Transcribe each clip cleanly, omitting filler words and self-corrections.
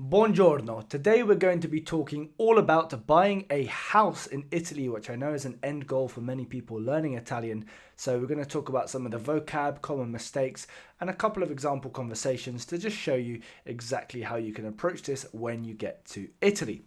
Buongiorno. Today we're going to be talking all about buying a house in Italy, which I know is an end goal for many people learning Italian. So we're going to talk about some of the vocab, common mistakes, and a couple of example conversations to just show you exactly how you can approach this when you get to Italy.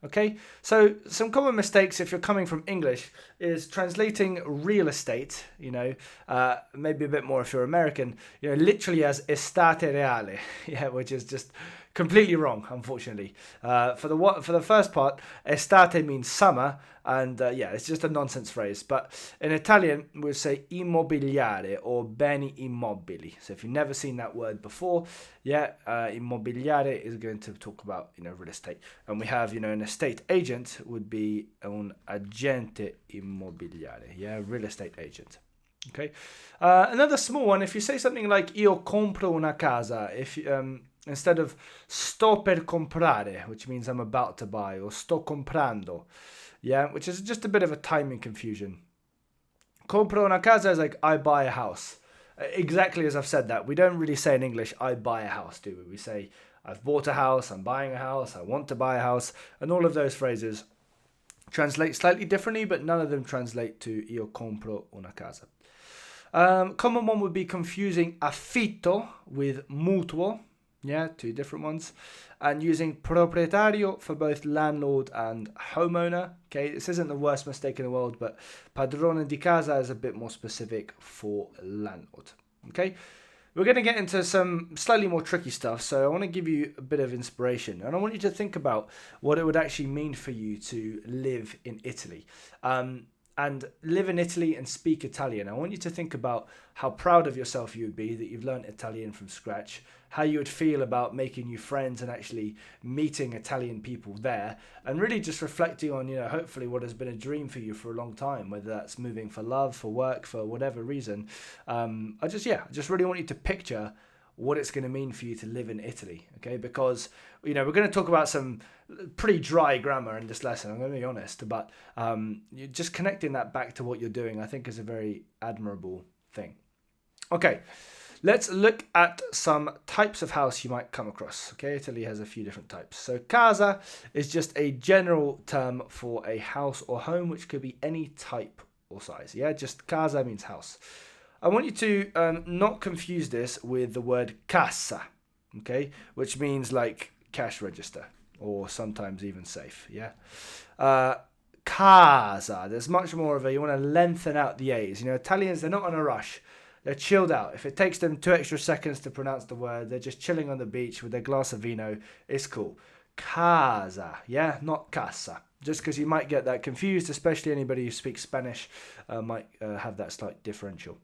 Okay, so some common mistakes if you're coming from English is translating real estate, maybe a bit more if you're American, literally as estate reale, yeah, which is just completely wrong, unfortunately. For the first part, estate means summer, and it's just a nonsense phrase. But in Italian, we'll say immobiliare or beni immobili. So if you've never seen that word before, immobiliare is going to talk about real estate, and we have an estate agent would be un agente immobiliare, real estate agent. Okay, another small one. If you say something like io compro una casa, if instead of sto per comprare, which means I'm about to buy, or sto comprando, which is just a bit of a timing confusion. Compro una casa is like I buy a house. Exactly as I've said that. We don't really say in English, I buy a house, do we? We say, I've bought a house, I'm buying a house, I want to buy a house, and all of those phrases translate slightly differently, but none of them translate to io compro una casa. Common one would be confusing affitto with mutuo. Yeah, two different ones. And using proprietario for both landlord and homeowner. Okay, this isn't the worst mistake in the world, but padrone di casa is a bit more specific for landlord. Okay, we're going to get into some slightly more tricky stuff, so I want to give you a bit of inspiration. And I want you to think about what it would actually mean for you to live in Italy. And live in Italy and speak Italian. I want you to think about how proud of yourself you would be that you've learned Italian from scratch, how you would feel about making new friends and actually meeting Italian people there, and really just reflecting on, hopefully what has been a dream for you for a long time, whether that's moving for love, for work, for whatever reason. I just really want you to picture what it's going to mean for you to live in Italy, okay? Because, we're going to talk about some pretty dry grammar in this lesson, I'm going to be honest, but just connecting that back to what you're doing, I think is a very admirable thing. Okay, let's look at some types of house you might come across, okay? Italy has a few different types. So casa is just a general term for a house or home, which could be any type or size, just casa means house. I want you to not confuse this with the word cassa, okay, which means like cash register or sometimes even safe, casa, there's much more of you want to lengthen out the A's. Italians, they're not on a rush. They're chilled out. If it takes them 2 extra seconds to pronounce the word, they're just chilling on the beach with their glass of vino. It's cool. Casa, not casa. Just because you might get that confused, especially anybody who speaks Spanish might have that slight differential.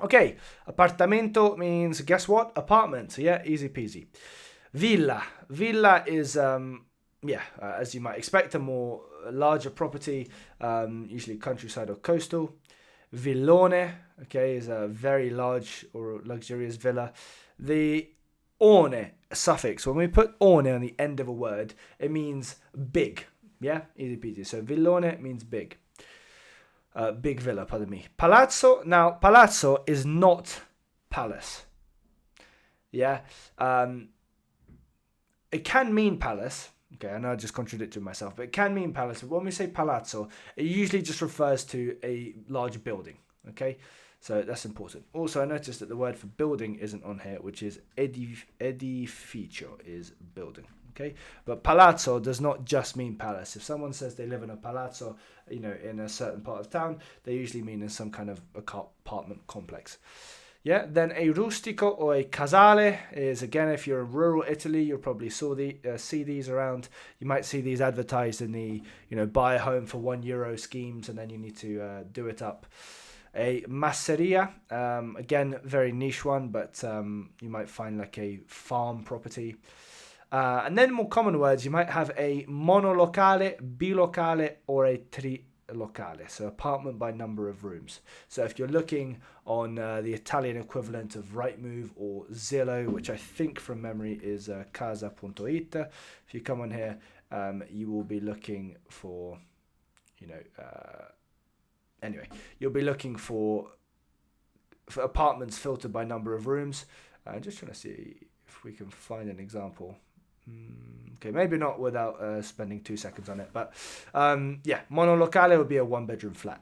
Okay, appartamento means, guess what? Apartment. Easy peasy. Villa. Villa is, as you might expect, a more larger property, usually countryside or coastal. Villone, okay, is a very large or luxurious villa. The one suffix, when we put one on the end of a word, it means big. Easy peasy. So villone means big. Big villa, pardon me. Palazzo. Now, palazzo is not palace. It can mean palace. Okay, I know I just contradicted myself, but it can mean palace. But when we say palazzo, it usually just refers to a large building. Okay, so that's important. Also, I noticed that the word for building isn't on here, which is edificio, is building. Okay, but palazzo does not just mean palace. If someone says they live in a palazzo, in a certain part of town, they usually mean in some kind of apartment complex. Then a rustico or a casale is, again, if you're in rural Italy, you'll probably see these around. You might see these advertised in the, buy a home for €1 schemes, and then you need to do it up. A masseria, again, very niche one, but you might find like a farm property. And then more common words, you might have a monolocale, bilocale, or a trilocale, so apartment by number of rooms. So if you're looking on the Italian equivalent of Rightmove or Zillow, which I think from memory is casa.it, if you come on here, you will be looking for, you'll be looking for apartments filtered by number of rooms. I'm just trying to see if we can find an example. Okay, maybe not without spending 2 seconds on it, but yeah, monolocale would be a 1-bedroom flat.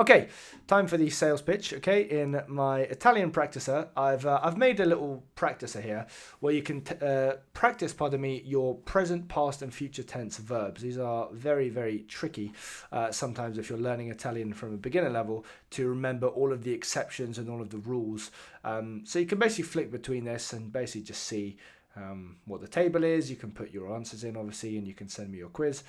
Okay, time for the sales pitch. Okay, in my Italian practicer, I've made a little practicer here where you can practice, your present, past, and future tense verbs. These are very, very tricky sometimes if you're learning Italian from a beginner level to remember all of the exceptions and all of the rules. So you can basically flick between this and basically just see what the table is. You can put your answers in, obviously, and you can send me your quiz.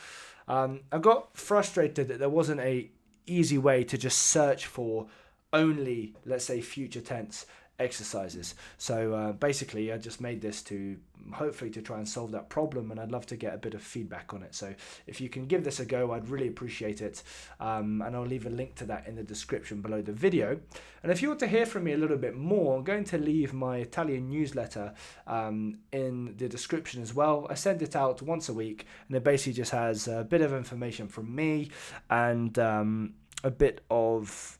I got frustrated that there wasn't a easy way to just search for only, let's say, future tense exercises. So basically I just made this to hopefully to try and solve that problem, and I'd love to get a bit of feedback on it. So if you can give this a go, I'd really appreciate it, and I'll leave a link to that in the description below the video. And if you want to hear from me a little bit more, I'm going to leave my Italian newsletter in the description as well. I send it out once a week, and it basically just has a bit of information from me and a bit of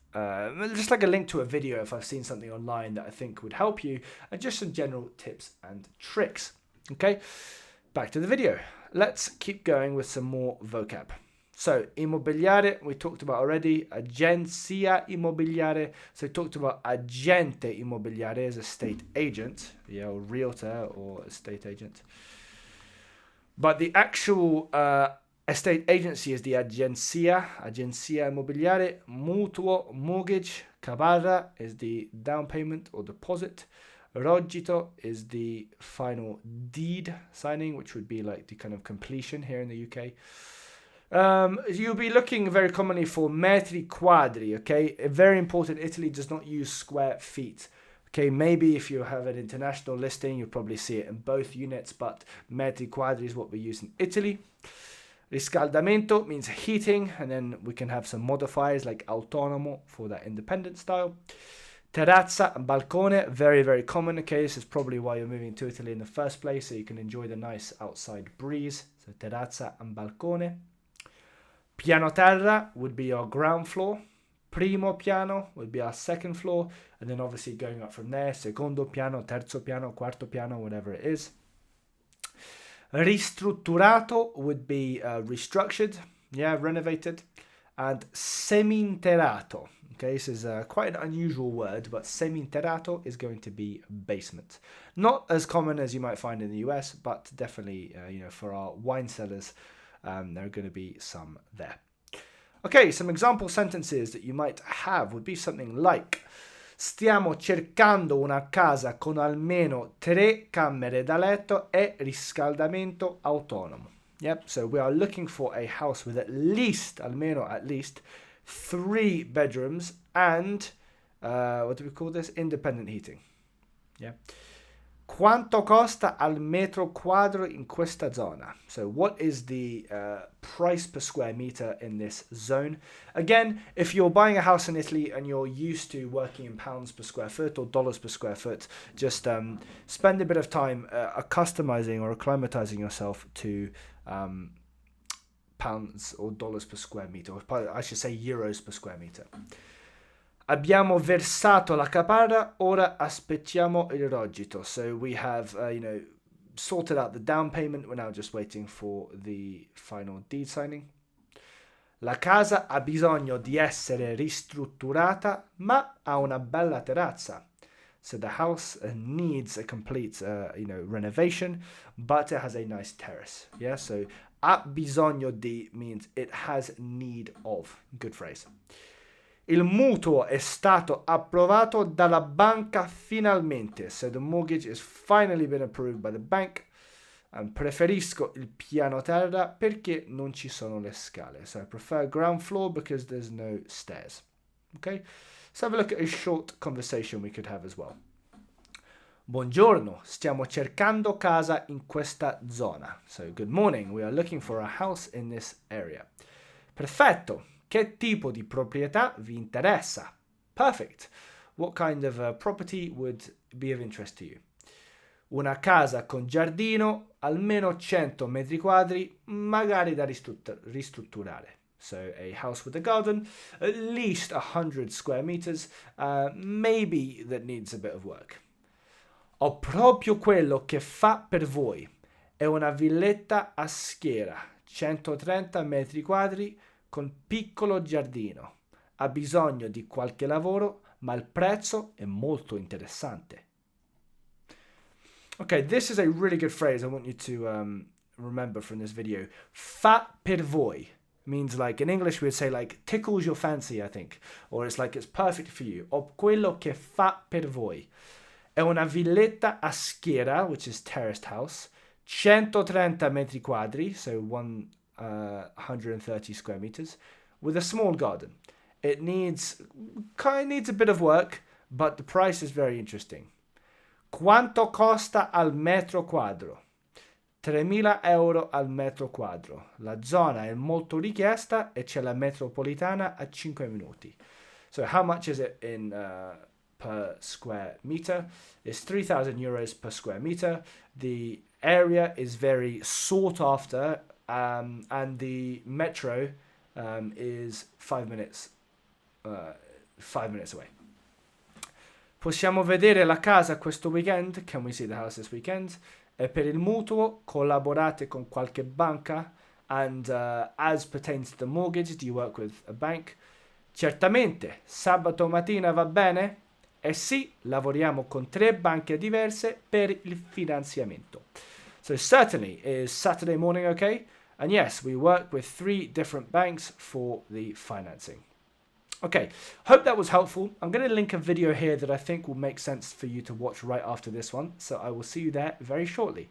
just like a link to a video if I've seen something online that I think would help you, and just some general tips and tricks. Okay, back to the video. Let's keep going with some more vocab. So, immobiliare, we talked about already. Agenzia immobiliare. So, we talked about agente immobiliare as a estate agent, yeah, or realtor or estate agent. But the actual estate agency is the agenzia immobiliare. Mutuo, mortgage. Caparra is the down payment or deposit. Rogito is the final deed signing, which would be like the kind of completion here in the UK. You'll be looking very commonly for metri quadri, okay? Very important, Italy does not use square feet. Okay, maybe if you have an international listing, you'll probably see it in both units, but metri quadri is what we use in Italy. Riscaldamento means heating, and then we can have some modifiers like autonomo for that independent style. Terrazza and balcone, very, very common. Okay, this is probably why you're moving to Italy in the first place, so you can enjoy the nice outside breeze. So terrazza and balcone. Piano terra would be our ground floor. Primo piano would be our second floor, and then obviously going up from there, secondo piano, terzo piano, quarto piano, whatever it is. Ristrutturato would be restructured, yeah, renovated. And seminterrato, okay, this is quite an unusual word, but seminterrato is going to be basement. Not as common as you might find in the US, but definitely, for our wine cellars, there are going to be some there. Okay, some example sentences that you might have would be something like: stiamo cercando una casa con almeno 3 camere da letto e riscaldamento autonomo. Yep, so we are looking for a house with at least 3 bedrooms and, what do we call this? Independent heating. Yeah. Quanto costa al metro quadro in questa zona? So what is the price per square meter in this zone? Again, if you're buying a house in Italy and you're used to working in pounds per square foot or dollars per square foot, just spend a bit of time customizing or acclimatizing yourself to pounds or dollars per square meter, or I should say euros per square meter. Abbiamo versato la caparra, ora aspettiamo il rogito. So we have, sorted out the down payment. We're now just waiting for the final deed signing. La casa ha bisogno di essere ristrutturata, ma ha una bella terrazza. So the house needs a complete, renovation, but it has a nice terrace. Yeah, so ha bisogno di means it has need of. Good phrase. Il mutuo è stato approvato dalla banca finalmente. So the mortgage has finally been approved by the bank. Preferisco il piano terra perché non ci sono le scale. So I prefer ground floor because there's no stairs. Okay? Let's have a look at a short conversation we could have as well. Buongiorno, stiamo cercando casa in questa zona. So good morning, we are looking for a house in this area. Perfetto. Che tipo di proprietà vi interessa? Perfect. What kind of property would be of interest to you? Una casa con giardino, almeno 100 metri quadri, magari da ristrutturare. So a house with a garden, at least 100 square meters, maybe that needs a bit of work. Ho proprio quello che fa per voi. È una villetta a Schiera, 130 metri quadri con piccolo giardino. Ha bisogno di qualche lavoro, ma il prezzo è molto interessante. Okay, this is a really good phrase I want you to remember from this video. Fa per voi means, like, in English we would say, like, tickles your fancy, I think. Or it's like, it's perfect for you. O quello che fa per voi. È una villetta a Schiera, which is terraced house. 130 metri quadri, so 130 square meters, with a small garden. It needs a bit of work, but the price is very interesting. Quanto costa al metro quadro? 3.000 euro al metro quadro. La zona è molto richiesta e c'è la metropolitana a 5 minuti. So how much is it in per square meter? It's 3,000 euros per square meter. The area is very sought after, and the metro is 5 minutes away. Possiamo vedere la casa questo weekend? Can we see the house this weekend? E per il mutuo, collaborate con qualche banca? And as pertains to the mortgage, do you work with a bank? Certamente, sabato mattina va bene? Eh sì, lavoriamo con 3 banche diverse per il finanziamento. So certainly, is Saturday morning okay? And yes, we work with 3 different banks for the financing. Okay, hope that was helpful. I'm going to link a video here that I think will make sense for you to watch right after this one. So I will see you there very shortly.